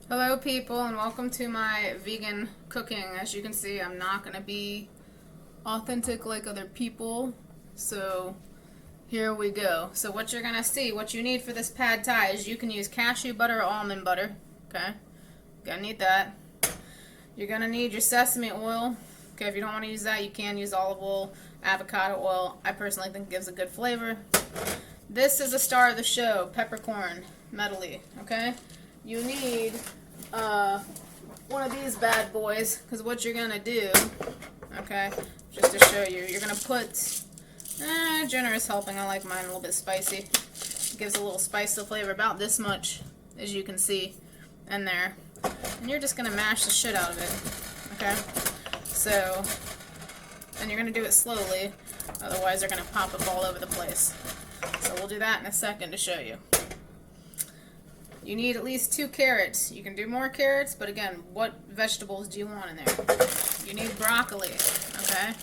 Hello people and welcome to my vegan cooking. As you can see, I'm not going to be authentic like other people, so here we go. So what you're going to see, what you need for this pad thai is you can use cashew butter or almond butter, okay? You're going to need that. You're going to need your sesame oil, okay? If you don't want to use that, you can use olive oil, avocado oil. I personally think it gives a good flavor. This is the star of the show, peppercorn, medley, okay? You need one of these bad boys, because what you're going to do, okay, just to show you, you're going to put, generous helping, I like mine a little bit spicy. It gives a little spice to flavor, about this much, as you can see, in there. And you're just going to mash the shit out of it, okay? So, and you're going to do it slowly, otherwise they're going to pop up all over the place. So we'll do that in a second to show you. You need at least 2 carrots. You can do more carrots, but again, what vegetables do you want in there? You need broccoli, okay?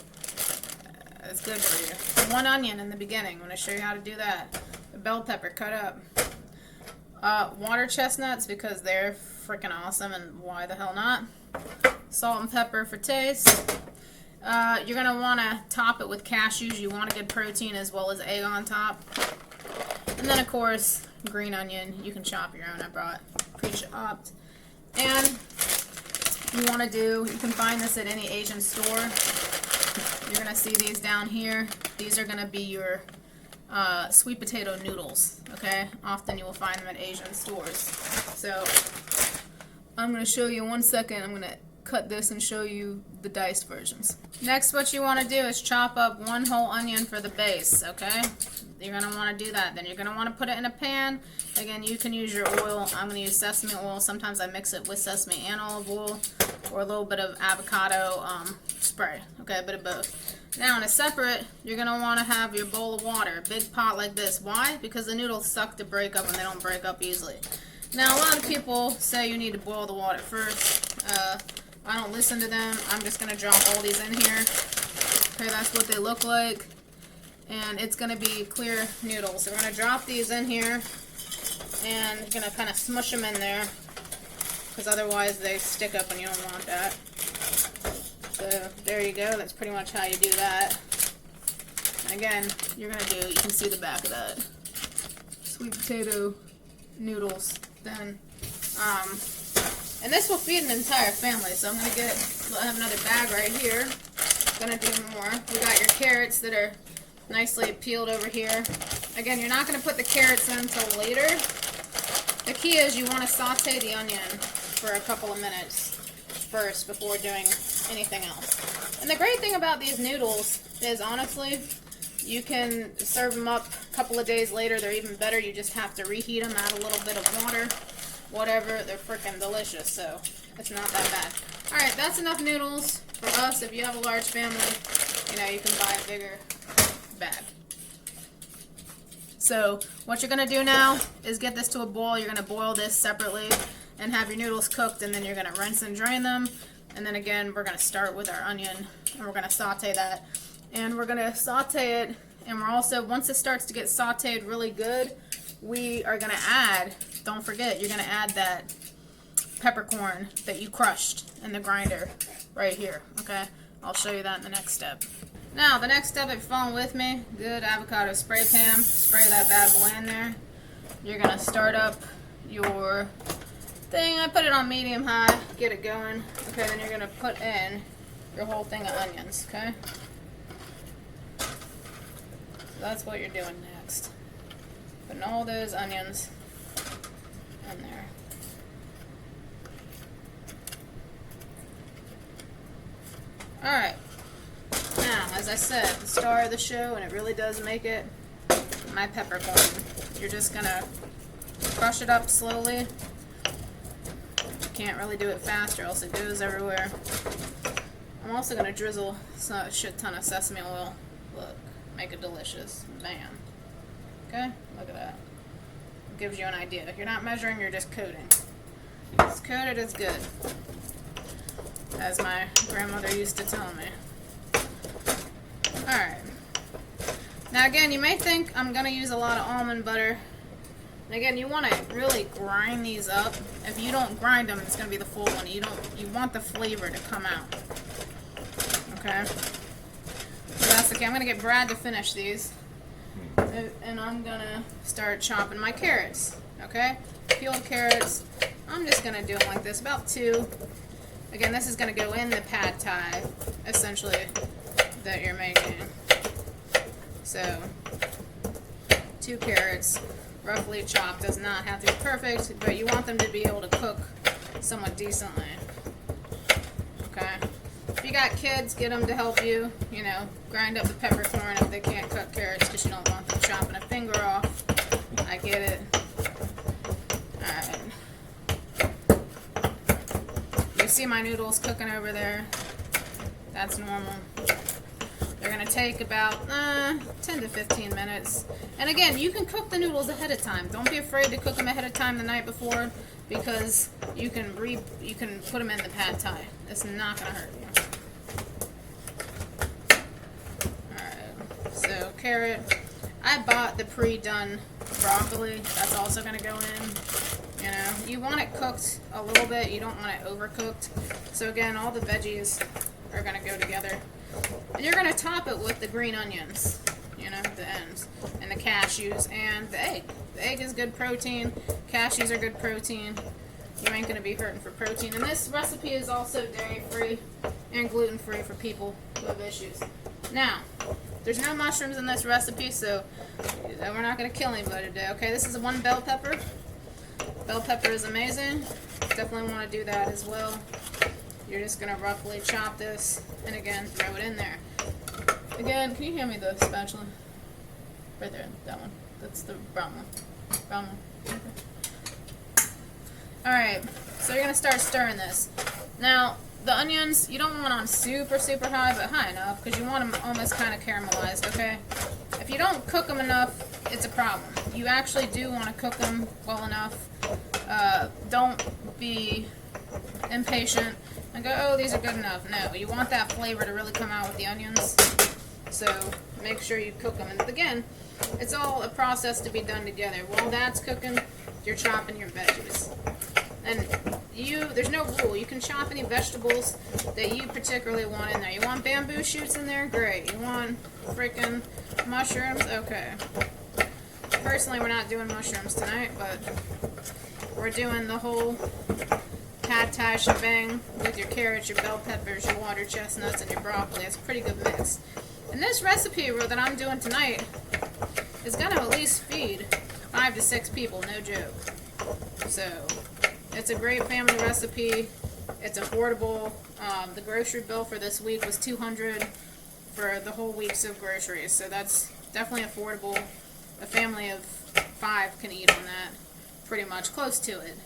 That's good for you. 1 onion in the beginning. I'm going to show you how to do that. A bell pepper cut up. Water chestnuts, because they're freaking awesome, and why the hell not? Salt and pepper for taste. You're going to want to top it with cashews. You want a good protein as well as egg on top. And then, of course, green onion. You can chop your own. I brought pre-chopped. And you want to do, you can find this at any Asian store. You're going to see these down here. These are going to be your sweet potato noodles, okay? Often you will find them at Asian stores. So I'm going to show you in 1 second. I'm going to cut this and show you the diced versions. Next, what you want to do is chop up 1 whole onion for the base, okay? You're going to want to do that. Then you're going to want to put it in a pan. Again, you can use your oil. I'm going to use sesame oil. Sometimes I mix it with sesame and olive oil, or a little bit of avocado spray, okay? A bit of both. Now, in a separate, you're going to want to have your bowl of water, a big pot like this. Why? Because the noodles suck to break up and they don't break up easily. Now, a lot of people say you need to boil the water first. I don't listen to them. I'm just going to drop all these in here. Okay, that's what they look like. And it's going to be clear noodles. So we're going to drop these in here. And you're going to kind of smush them in there, because otherwise they stick up and you don't want that. So there you go. That's pretty much how you do that. And again, you're going to do, you can see the back of that. Sweet potato noodles. Then, and this will feed an entire family. So I'm going to I have another bag right here. Going to do more. We got your carrots that are nicely peeled over here. Again, you're not going to put the carrots in until later. The key is you want to saute the onion for a couple of minutes first before doing anything else. And the great thing about these noodles is, honestly, you can serve them up a couple of days later. They're even better. You just have to reheat them, add a little bit of water, whatever. They're freaking delicious, so it's not that bad. Alright, that's enough noodles for us. If you have a large family, you know, you can buy a bigger bag. So what you're going to do now is get this to a boil. You're going to boil this separately and have your noodles cooked, and then you're going to rinse and drain them. And then again, we're going to start with our onion, and we're going to saute that. And we're going to saute it, and we're also, once it starts to get sauteed really good, we are going to add, don't forget, you're going to add that peppercorn that you crushed in the grinder right here, okay? I'll show you that in the next step. Now, the next step, if you're following with me, good avocado spray pan, spray that bad boy in there. You're going to start up your thing. I put it on medium-high, get it going. Okay, then you're going to put in your whole thing of onions, okay? So that's what you're doing next. Putting all those onions in there. Alright. Now, as I said, the star of the show, and it really does make it, my peppercorn. You're just going to crush it up slowly. You can't really do it fast or else it goes everywhere. I'm also going to drizzle a shit ton of sesame oil. Look, make it delicious. Bam. Okay? Look at that. It gives you an idea. If you're not measuring, you're just coating. It's coated, it's good. As my grandmother used to tell me. Alright. Now again, you may think I'm going to use a lot of almond butter. And again, you want to really grind these up. If you don't grind them, it's going to be the full one. You want the flavor to come out. Okay? So that's okay. I'm going to get Brad to finish these. And I'm going to start chopping my carrots. Okay? Peeled carrots. I'm just going to do them like this, about 2. Again, this is going to go in the pad thai, essentially, that you're making. So, 2 carrots, roughly chopped. Does not have to be perfect, but you want them to be able to cook somewhat decently. Okay? If you got kids, get them to help you, you know, grind up the peppercorn if they can't cut carrots because you don't want them chopping a finger off. I get it. Alright. You see my noodles cooking over there? That's normal. They're going to take about 10 to 15 minutes. And again, you can cook the noodles ahead of time. Don't be afraid to cook them ahead of time the night before, because you can put them in the pad thai. It's not going to hurt you. Alright, so carrot. I bought the pre-done broccoli. That's also going to go in. You know, you want it cooked a little bit. You don't want it overcooked. So again, all the veggies are going to go together. And you're going to top it with the green onions, you know, the ends, and the cashews, and the egg. The egg is good protein. Cashews are good protein. You ain't going to be hurting for protein. And this recipe is also dairy-free and gluten-free for people who have issues. Now, there's no mushrooms in this recipe, so we're not going to kill anybody today, okay? This is 1 bell pepper. Bell pepper is amazing. Definitely want to do that as well. You're just going to roughly chop this, and again, throw it in there. Again, can you hand me the spatula? Right there, that one. That's the brown one. Brown one. Okay. Alright, so you're going to start stirring this. Now, the onions, you don't want on super, super high, but high enough, because you want them almost kind of caramelized, okay? If you don't cook them enough, it's a problem. You actually do want to cook them well enough. Don't be impatient and go, oh, these are good enough. No, you want that flavor to really come out with the onions. So make sure you cook them. And again, it's all a process to be done together. While that's cooking, you're chopping your veggies. And there's no rule. You can chop any vegetables that you particularly want in there. You want bamboo shoots in there? Great. You want freaking mushrooms? Okay. Personally, we're not doing mushrooms tonight, but we're doing the whole pad thai shebang with your carrots, your bell peppers, your water chestnuts, and your broccoli. It's a pretty good mix. And this recipe that I'm doing tonight is going to at least feed 5 to 6 people, no joke. So, it's a great family recipe. It's affordable. The grocery bill for this week was $200 for the whole week's of groceries. So that's definitely affordable. A family of 5 can eat on that, pretty much, close to it.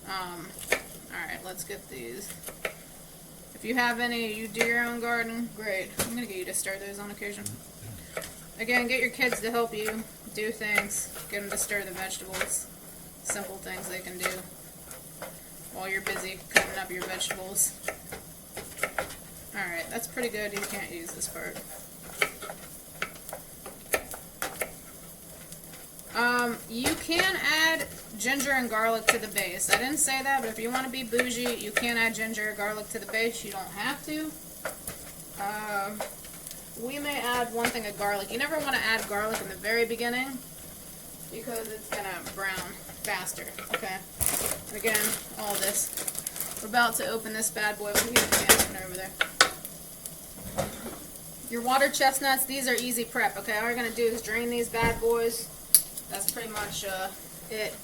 Alright, let's get these. If you have any, you do your own garden, great. I'm going to get you to stir those on occasion. Again, get your kids to help you do things. Get them to stir the vegetables. Simple things they can do while you're busy cutting up your vegetables. Alright, that's pretty good. You can't use this part. You can add ginger and garlic to the base. I didn't say that, but if you want to be bougie, you can add ginger or garlic to the base. You don't have to. We may add 1 thing of garlic. You never want to add garlic in the very beginning because it's going to brown faster. Okay. And again, all this. We're about to open this bad boy. We'll get the can over there. Your water chestnuts, these are easy prep. Okay, all you're going to do is drain these bad boys. That's pretty much it.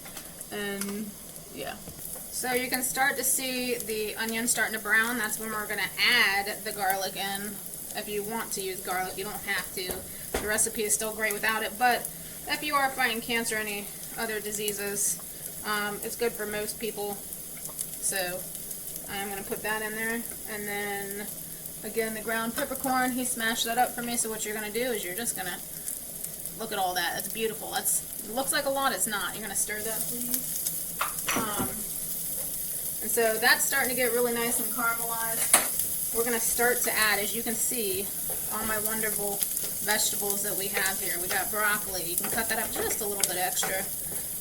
And yeah. So you can start to see the onion starting to brown. That's when we're going to add the garlic in. If you want to use garlic, you don't have to. The recipe is still great without it. But if you are fighting cancer or any other diseases, it's good for most people. So I'm going to put that in there. And then, again, the ground peppercorn, he smashed that up for me. So what you're going to do is you're just going to look at all that. It's beautiful. It looks like a lot. It's not. You're going to stir that, please. And so that's starting to get really nice and caramelized. We're going to start to add, as you can see, all my wonderful vegetables that we have here. We got broccoli. You can cut that up just a little bit extra.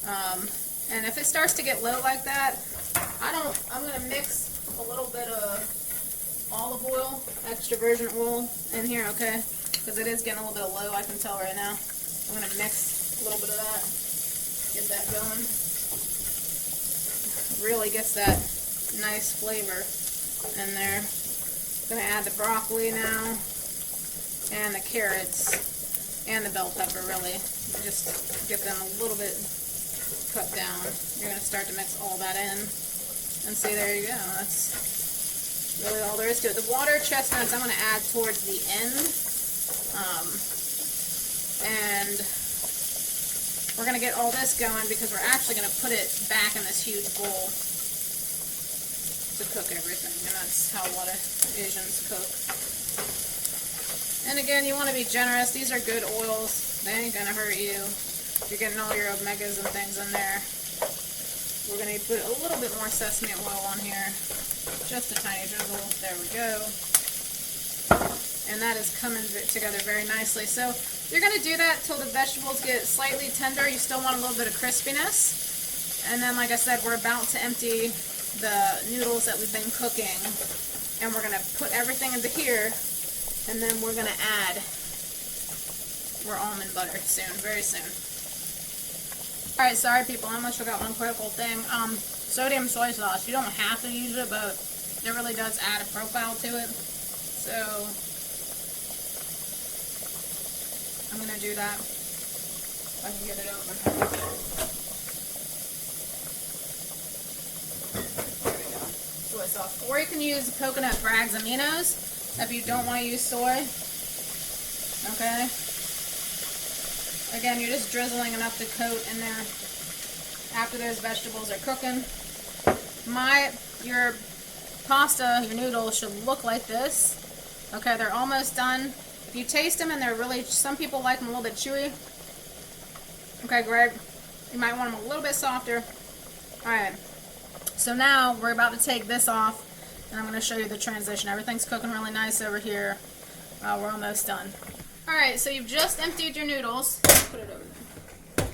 And if it starts to get low like that, I'm going to mix a little bit of olive oil, extra virgin oil in here, okay? Because it is getting a little bit low, I can tell right now. I'm going to mix a little bit of that, get that going. Really gets that nice flavor in there. I'm going to add the broccoli now, and the carrots, and the bell pepper, really. Just get them a little bit cut down. You're going to start to mix all that in. And see, there you go. That's really all there is to it. The water chestnuts I'm going to add towards the end. And we're going to get all this going because we're actually going to put it back in this huge bowl to cook everything. And that's how a lot of Asians cook. And again, you want to be generous. These are good oils. They ain't going to hurt you. You're getting all your omegas and things in there. We're going to put a little bit more sesame oil on here. Just a tiny drizzle. There we go. And that is coming together very nicely. So you're going to do that till the vegetables get slightly tender. You still want a little bit of crispiness. And then, like I said, we're about to empty the noodles that we've been cooking. And we're going to put everything into here. And then we're going to add our almond butter soon, very soon. Alright, sorry people, I almost forgot one critical thing. Sodium soy sauce. You don't have to use it, but it really does add a profile to it. So, I'm going to do that. If I can get it open. There we go. Soy sauce. Or you can use coconut Bragg's aminos if you don't want to use soy. Okay? Again, you're just drizzling enough to coat in there after those vegetables are cooking. Your pasta, your noodles should look like this. Okay, they're almost done. If you taste them and they're really, some people like them a little bit chewy. Okay, Greg, you might want them a little bit softer. Alright, so now we're about to take this off and I'm going to show you the transition. Everything's cooking really nice over here. We're almost done. Alright, so you've just emptied your noodles. Put it over there.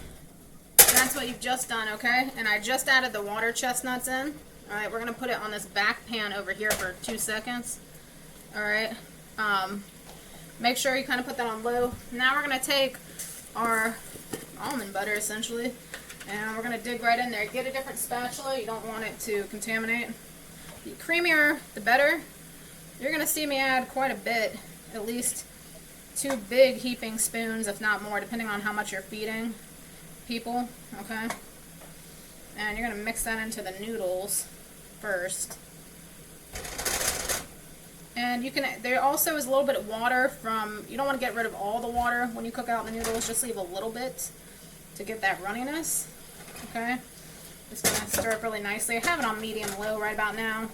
That's what you've just done, okay? And I just added the water chestnuts in. Alright, we're going to put it on this back pan over here for 2 seconds. Alright. Make sure you kind of put that on low. Now we're going to take our almond butter, essentially, and we're going to dig right in there. Get a different spatula. You don't want it to contaminate. The creamier, the better. You're going to see me add quite a bit, at least 2 big heaping spoons, if not more, depending on how much you're feeding people, okay? And you're going to mix that into the noodles first. And you can, there also is a little bit of water from, you don't want to get rid of all the water when you cook out the noodles, just leave a little bit to get that runniness, okay? Just going to stir up really nicely. I have it on medium-low right about now,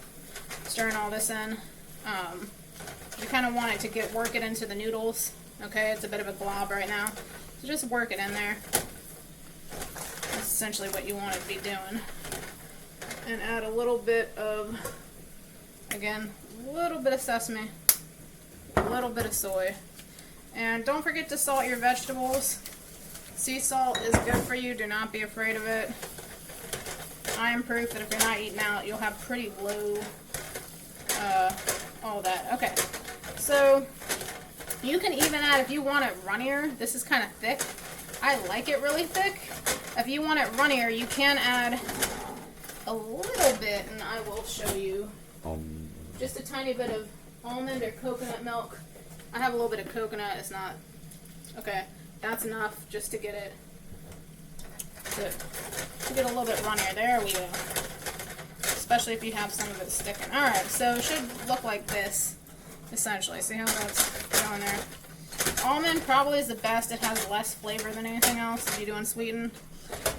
stirring all this in. You kind of want it to work it into the noodles, okay? It's a bit of a glob right now, so just work it in there. That's essentially what you want to be doing. And add a little bit of, again, a little bit of sesame, a little bit of soy. And don't forget to salt your vegetables. Sea salt is good for you. Do not be afraid of it. I am proof that if you're not eating out, you'll have pretty low, all that. Okay, so you can even add, if you want it runnier, this is kind of thick. I like it really thick. If you want it runnier, you can add a little bit, and I will show you. Just a tiny bit of almond or coconut milk. I have a little bit of coconut. It's not, okay, that's enough just to get it, to get a little bit runnier. There we go. Especially if you have some of it sticking. Alright, so it should look like this, essentially. See how that's going there? Almond probably is the best. It has less flavor than anything else if you're doing sweetened.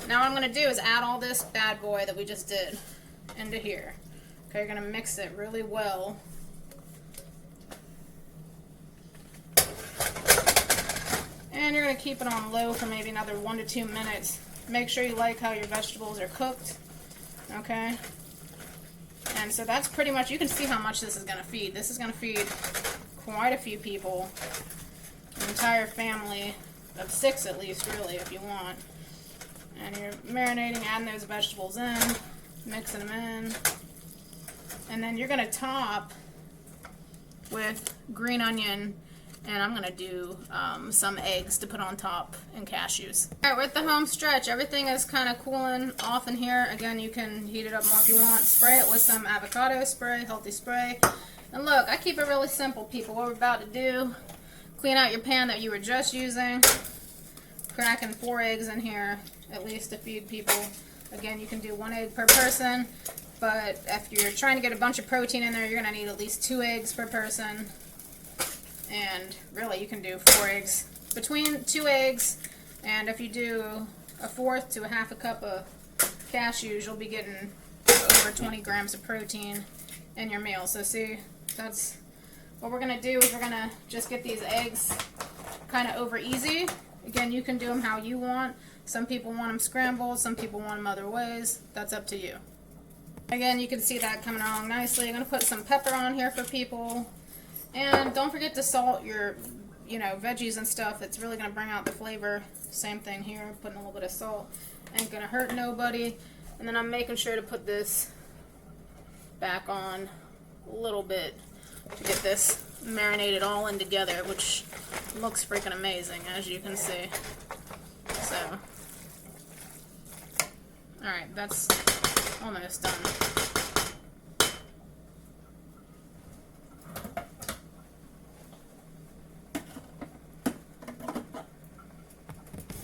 Now what I'm going to do is add all this bad boy that we just did into here. Okay, you're going to mix it really well. And you're going to keep it on low for maybe another 1 to 2 minutes. Make sure you like how your vegetables are cooked. Okay? And so that's pretty much, you can see how much this is going to feed. This is going to feed quite a few people. An entire family of 6 at least, really, if you want. And you're marinating, adding those vegetables in, mixing them in. And then you're going to top with green onion, and I'm going to do some eggs to put on top and cashews. Alright, we're at the home stretch. Everything is kind of cooling off in here. Again, you can heat it up more if you want. Spray it with some avocado spray, healthy spray. And look, I keep it really simple, people. What we're about to do, clean out your pan that you were just using. Cracking 4 eggs in here, at least to feed people. Again, you can do 1 egg per person, but if you're trying to get a bunch of protein in there, you're going to need at least 2 eggs per person. And really, you can do 4 eggs. Between 2 eggs, and if you do a 1/4 to a 1/2 cup of cashews, you'll be getting over 20 grams of protein in your meal. So see, that's what we're going to do, is we're going to just get these eggs kind of over easy. Again, you can do them how you want. Some people want them scrambled, some people want them other ways. That's up to you. Again, you can see that coming along nicely. I'm going to put some pepper on here for people. And don't forget to salt your, veggies and stuff. It's really going to bring out the flavor. Same thing here, putting a little bit of salt. Ain't going to hurt nobody. And then I'm making sure to put this back on a little bit to get this marinated all in together, which looks freaking amazing, as you can see. So, alright, that's almost done.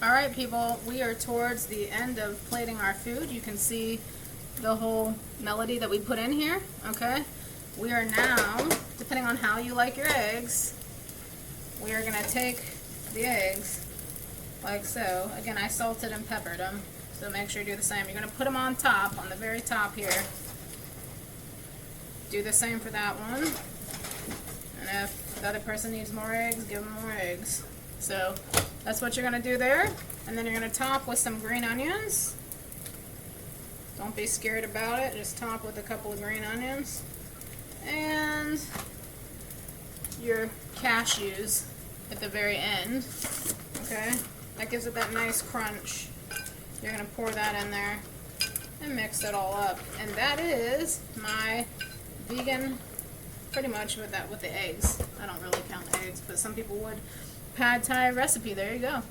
Alright people, we are towards the end of plating our food. You can see the whole melody that we put in here, okay? We are now, depending on how you like your eggs, we are going to take the eggs like so. Again, I salted and peppered them, so make sure you do the same. You're going to put them on top, on the very top here. Do the same for that one. And if the other person needs more eggs, give them more eggs. So that's what you're going to do there. And then you're going to top with some green onions. Don't be scared about it. Just top with a couple of green onions. And your cashews at the very end. Okay? That gives it that nice crunch. You're going to pour that in there and mix it all up. And that is my vegan, pretty much with the eggs. I don't really count the eggs, but some people would. Pad Thai recipe. There you go.